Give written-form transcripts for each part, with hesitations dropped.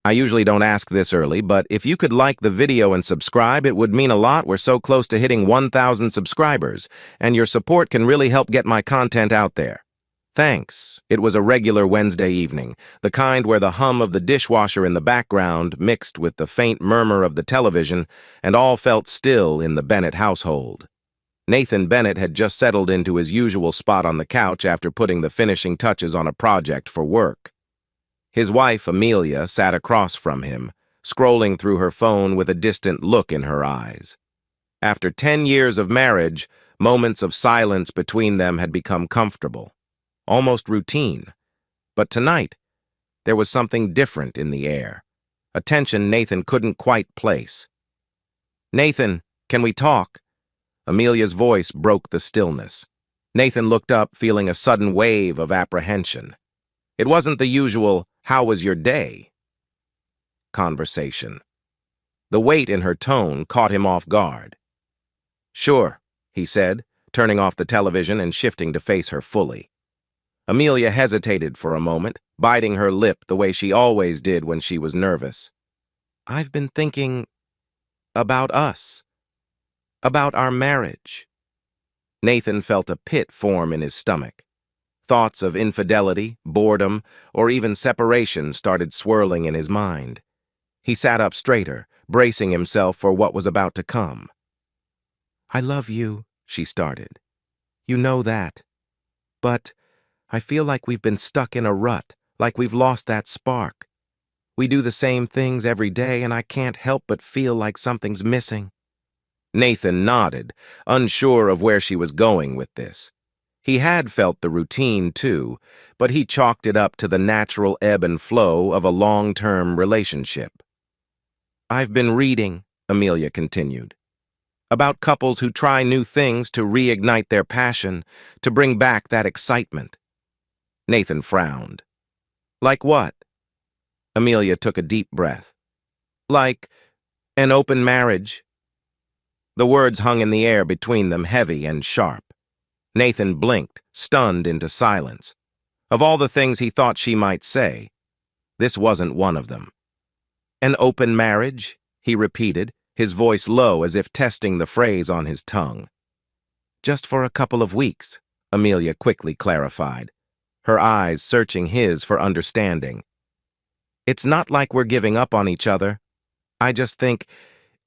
I usually don't ask this early, but if you could like the video and subscribe, it would mean a lot. We're so close to hitting 1,000 subscribers, and your support can really help get my content out there. Thanks. It was a regular Wednesday evening, the kind where the hum of the dishwasher in the background mixed with the faint murmur of the television, and all felt still in the Bennett household. Nathan Bennett had just settled into his usual spot on the couch after putting the finishing touches on a project for work. His wife, Amelia, sat across from him, scrolling through her phone with a distant look in her eyes. After 10 years of marriage, moments of silence between them had become comfortable, almost routine. But tonight, there was something different in the air, a tension Nathan couldn't quite place. "Nathan, can we talk?" Amelia's voice broke the stillness. Nathan looked up, feeling a sudden wave of apprehension. It wasn't the usual, "How was your day?" conversation. The weight in her tone caught him off guard. "Sure," he said, turning off the television and shifting to face her fully. Amelia hesitated for a moment, biting her lip the way she always did when she was nervous. "I've been thinking about us, about our marriage." Nathan felt a pit form in his stomach. Thoughts of infidelity, boredom, or even separation started swirling in his mind. He sat up straighter, bracing himself for what was about to come. "I love you," she started. "You know that. But I feel like we've been stuck in a rut, like we've lost that spark. We do the same things every day, and I can't help but feel like something's missing." Nathan nodded, unsure of where she was going with this. He had felt the routine, too, but he chalked it up to the natural ebb and flow of a long-term relationship. "I've been reading," Amelia continued, "about couples who try new things to reignite their passion, to bring back that excitement." Nathan frowned. "Like what?" Amelia took a deep breath. "Like an open marriage." The words hung in the air between them, heavy and sharp. Nathan blinked, stunned into silence. Of all the things he thought she might say, this wasn't one of them. "An open marriage?" he repeated, his voice low as if testing the phrase on his tongue. "Just for a couple of weeks," Amelia quickly clarified, her eyes searching his for understanding. "It's not like we're giving up on each other. I just think,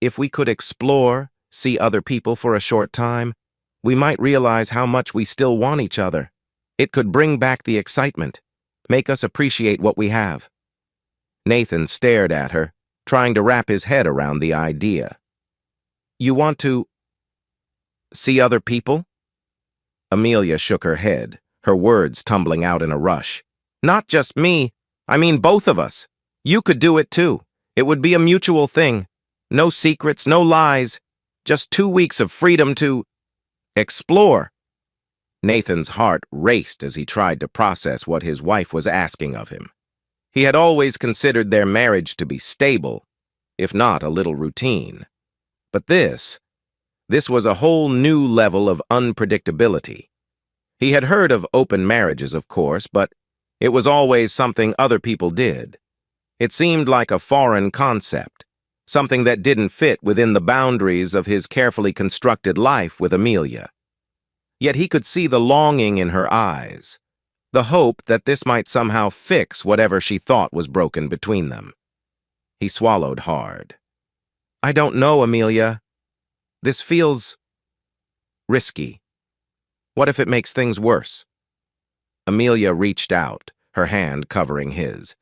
if we could explore, see other people for a short time, we might realize how much we still want each other. It could bring back the excitement, make us appreciate what we have." Nathan stared at her, trying to wrap his head around the idea. "You want to see other people?" Amelia shook her head, her words tumbling out in a rush. "Not just me. I mean both of us. You could do it too. It would be a mutual thing. No secrets, no lies. Just 2 weeks of freedom to explore." Nathan's heart raced as he tried to process what his wife was asking of him. He had always considered their marriage to be stable, if not a little routine. But this was a whole new level of unpredictability. He had heard of open marriages, of course, but it was always something other people did. It seemed like a foreign concept, something that didn't fit within the boundaries of his carefully constructed life with Amelia. Yet he could see the longing in her eyes, the hope that this might somehow fix whatever she thought was broken between them. He swallowed hard. "I don't know, Amelia. This feels risky. What if it makes things worse?" Amelia reached out, her hand covering his.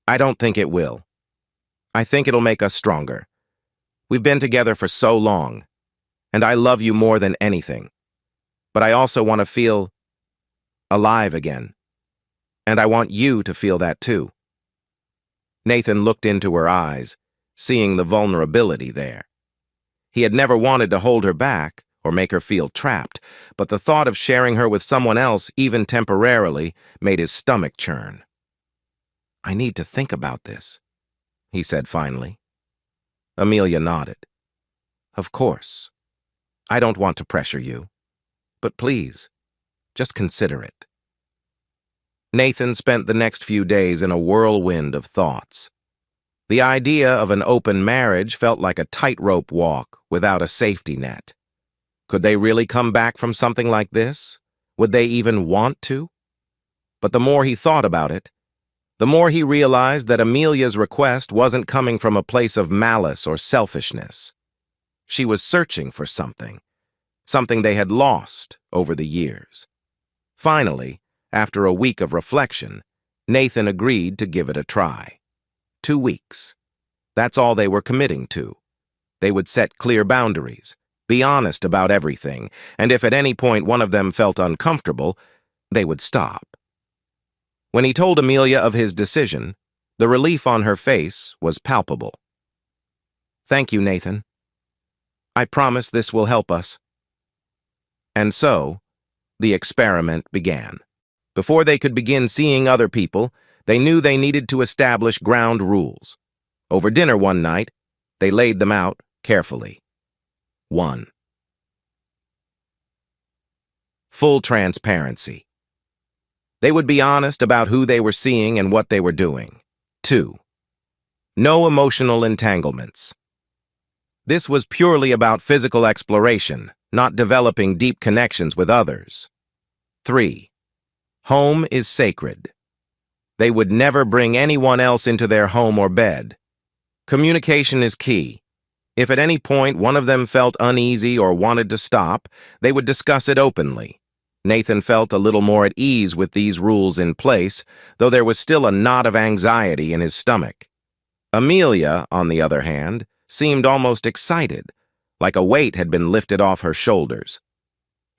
"I don't think it will. I think it'll make us stronger. We've been together for so long, and I love you more than anything. But I also want to feel alive again. And I want you to feel that too." Nathan looked into her eyes, seeing the vulnerability there. He had never wanted to hold her back or make her feel trapped, but the thought of sharing her with someone else, even temporarily, made his stomach churn. "I need to think about this," he said finally. Amelia nodded. "Of course. I don't want to pressure you. But please, just consider it." Nathan spent the next few days in a whirlwind of thoughts. The idea of an open marriage felt like a tightrope walk without a safety net. Could they really come back from something like this? Would they even want to? But the more he thought about it, the more he realized that Amelia's request wasn't coming from a place of malice or selfishness. She was searching for something they had lost over the years. Finally, after a week of reflection, Nathan agreed to give it a try. 2 weeks. That's all they were committing to. They would set clear boundaries, be honest about everything, and if at any point one of them felt uncomfortable, they would stop. When he told Amelia of his decision, the relief on her face was palpable. "Thank you, Nathan. I promise this will help us." And so, the experiment began. Before they could begin seeing other people, they knew they needed to establish ground rules. Over dinner one night, they laid them out carefully. 1. Full transparency. They would be honest about who they were seeing and what they were doing. 2. No emotional entanglements. This was purely about physical exploration, not developing deep connections with others. 3. Home is sacred. They would never bring anyone else into their home or bed. Communication is key. If at any point one of them felt uneasy or wanted to stop, they would discuss it openly. Nathan felt a little more at ease with these rules in place, though there was still a knot of anxiety in his stomach. Amelia, on the other hand, seemed almost excited, like a weight had been lifted off her shoulders.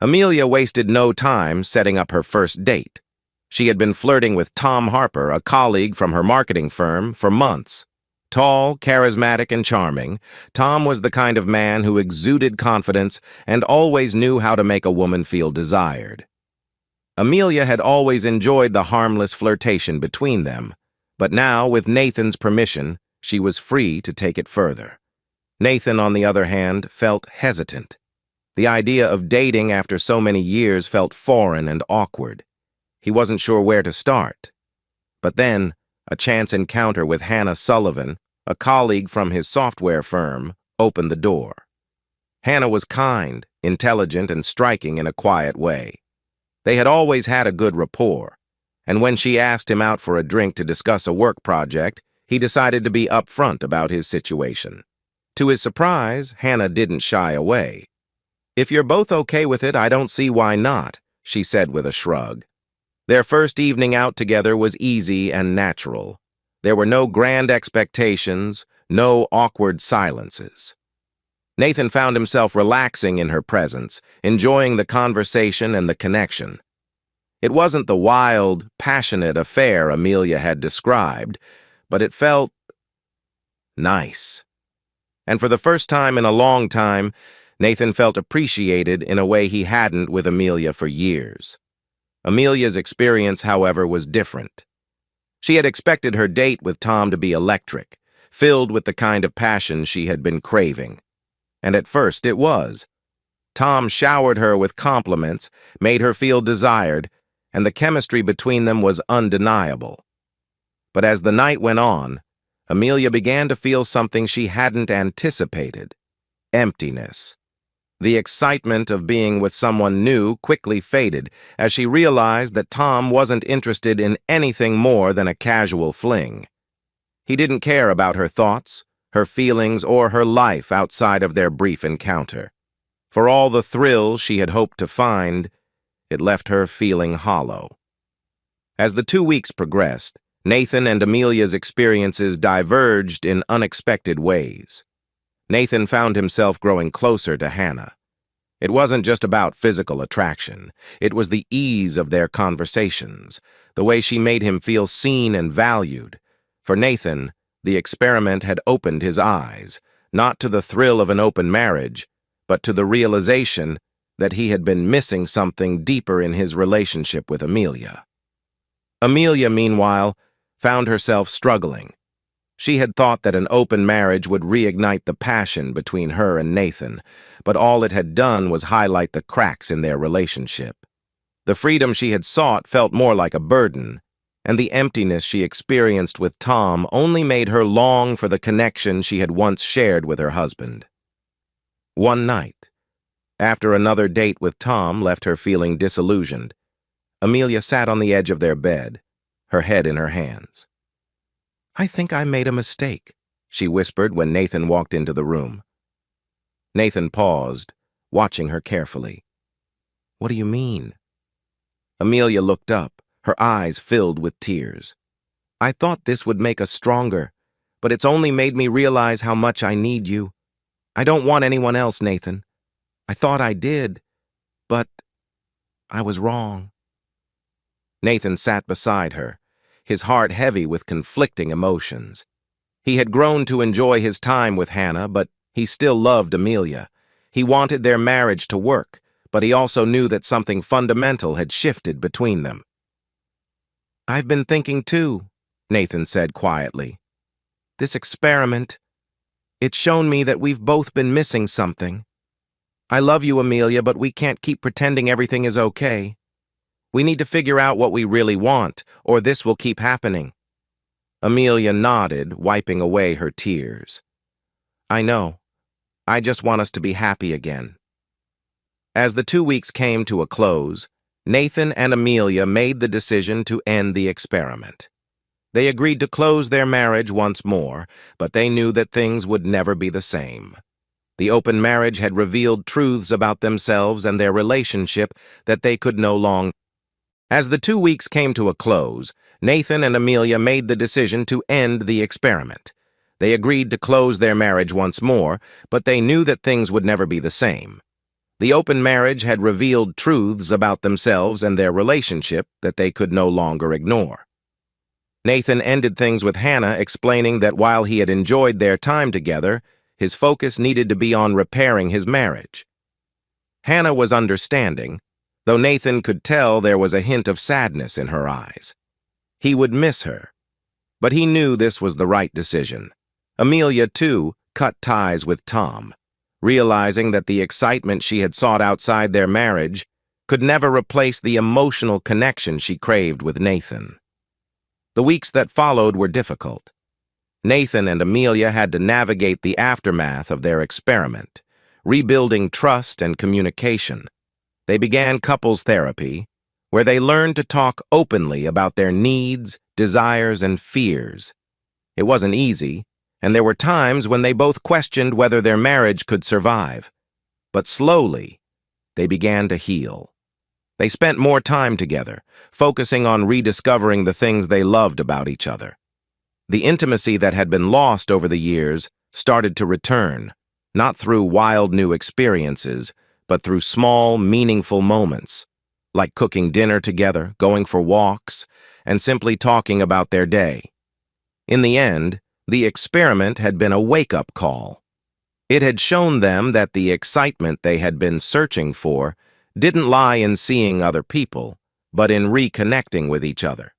Amelia wasted no time setting up her first date. She had been flirting with Tom Harper, a colleague from her marketing firm, for months. Tall, charismatic, and charming, Tom was the kind of man who exuded confidence and always knew how to make a woman feel desired. Amelia had always enjoyed the harmless flirtation between them, but now, with Nathan's permission, she was free to take it further. Nathan, on the other hand, felt hesitant. The idea of dating after so many years felt foreign and awkward. He wasn't sure where to start. But then, a chance encounter with Hannah Sullivan, a colleague from his software firm, opened the door. Hannah was kind, intelligent, and striking in a quiet way. They had always had a good rapport, and when she asked him out for a drink to discuss a work project, he decided to be upfront about his situation. To his surprise, Hannah didn't shy away. "If you're both okay with it, I don't see why not," she said with a shrug. Their first evening out together was easy and natural. There were no grand expectations, no awkward silences. Nathan found himself relaxing in her presence, enjoying the conversation and the connection. It wasn't the wild, passionate affair Amelia had described, but it felt nice. And for the first time in a long time, Nathan felt appreciated in a way he hadn't with Amelia for years. Amelia's experience, however, was different. She had expected her date with Tom to be electric, filled with the kind of passion she had been craving. And at first it was. Tom showered her with compliments, made her feel desired, and the chemistry between them was undeniable. But as the night went on, Amelia began to feel something she hadn't anticipated: emptiness. The excitement of being with someone new quickly faded as she realized that Tom wasn't interested in anything more than a casual fling. He didn't care about her thoughts, her feelings, or her life outside of their brief encounter. For all the thrill she had hoped to find, it left her feeling hollow. As the 2 weeks progressed, Nathan and Amelia's experiences diverged in unexpected ways. Nathan found himself growing closer to Hannah. It wasn't just about physical attraction. It was the ease of their conversations, the way she made him feel seen and valued. For Nathan, the experiment had opened his eyes, not to the thrill of an open marriage, but to the realization that he had been missing something deeper in his relationship with Amelia. Amelia, meanwhile, found herself struggling. She had thought that an open marriage would reignite the passion between her and Nathan, but all it had done was highlight the cracks in their relationship. The freedom she had sought felt more like a burden, and the emptiness she experienced with Tom only made her long for the connection she had once shared with her husband. One night, after another date with Tom left her feeling disillusioned, Amelia sat on the edge of their bed, her head in her hands. "I think I made a mistake," she whispered when Nathan walked into the room. Nathan paused, watching her carefully. "What do you mean?" Amelia looked up, her eyes filled with tears. "I thought this would make us stronger, but it's only made me realize how much I need you. I don't want anyone else, Nathan. I thought I did, but I was wrong." Nathan sat beside her, his heart heavy with conflicting emotions. He had grown to enjoy his time with Hannah, but he still loved Amelia. He wanted their marriage to work, but he also knew that something fundamental had shifted between them. "I've been thinking too," Nathan said quietly. "This experiment, it's shown me that we've both been missing something. I love you, Amelia, but we can't keep pretending everything is okay. We need to figure out what we really want, or this will keep happening." Amelia nodded, wiping away her tears. "I know. I just want us to be happy again." As the 2 weeks came to a close, Nathan and Amelia made the decision to end the experiment. They agreed to close their marriage once more, but they knew that things would never be the same. The open marriage had revealed truths about themselves and their relationship that they could no longer. As the 2 weeks came to a close, Nathan and Amelia made the decision to end the experiment. They agreed to close their marriage once more, but they knew that things would never be the same. The open marriage had revealed truths about themselves and their relationship that they could no longer ignore. Nathan ended things with Hannah explaining that while he had enjoyed their time together, his focus needed to be on repairing his marriage. Hannah was understanding, though Nathan could tell there was a hint of sadness in her eyes. He would miss her, but he knew this was the right decision. Amelia, too, cut ties with Tom, realizing that the excitement she had sought outside their marriage could never replace the emotional connection she craved with Nathan. The weeks that followed were difficult. Nathan and Amelia had to navigate the aftermath of their experiment, rebuilding trust and communication. They began couples therapy, where they learned to talk openly about their needs, desires, and fears. It wasn't easy, and there were times when they both questioned whether their marriage could survive. But slowly, they began to heal. They spent more time together, focusing on rediscovering the things they loved about each other. The intimacy that had been lost over the years started to return, not through wild new experiences, but through small, meaningful moments, like cooking dinner together, going for walks, and simply talking about their day. In the end, the experiment had been a wake-up call. It had shown them that the excitement they had been searching for didn't lie in seeing other people, but in reconnecting with each other.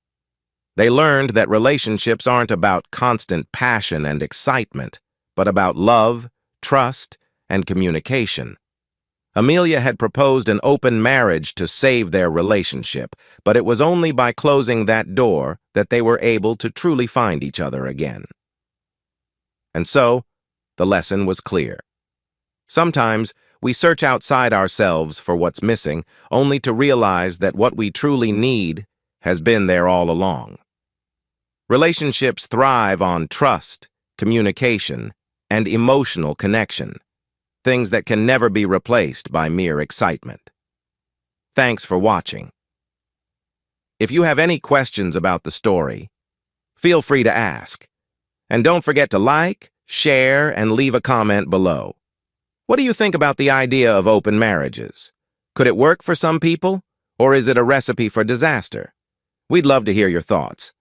They learned that relationships aren't about constant passion and excitement, but about love, trust, and communication. Amelia had proposed an open marriage to save their relationship, but it was only by closing that door that they were able to truly find each other again. And so, the lesson was clear. Sometimes, we search outside ourselves for what's missing, only to realize that what we truly need has been there all along. Relationships thrive on trust, communication, and emotional connection, things that can never be replaced by mere excitement. Thanks for watching. If you have any questions about the story, feel free to ask. And don't forget to like, share, and leave a comment below. What do you think about the idea of open marriages? Could it work for some people, or is it a recipe for disaster? We'd love to hear your thoughts.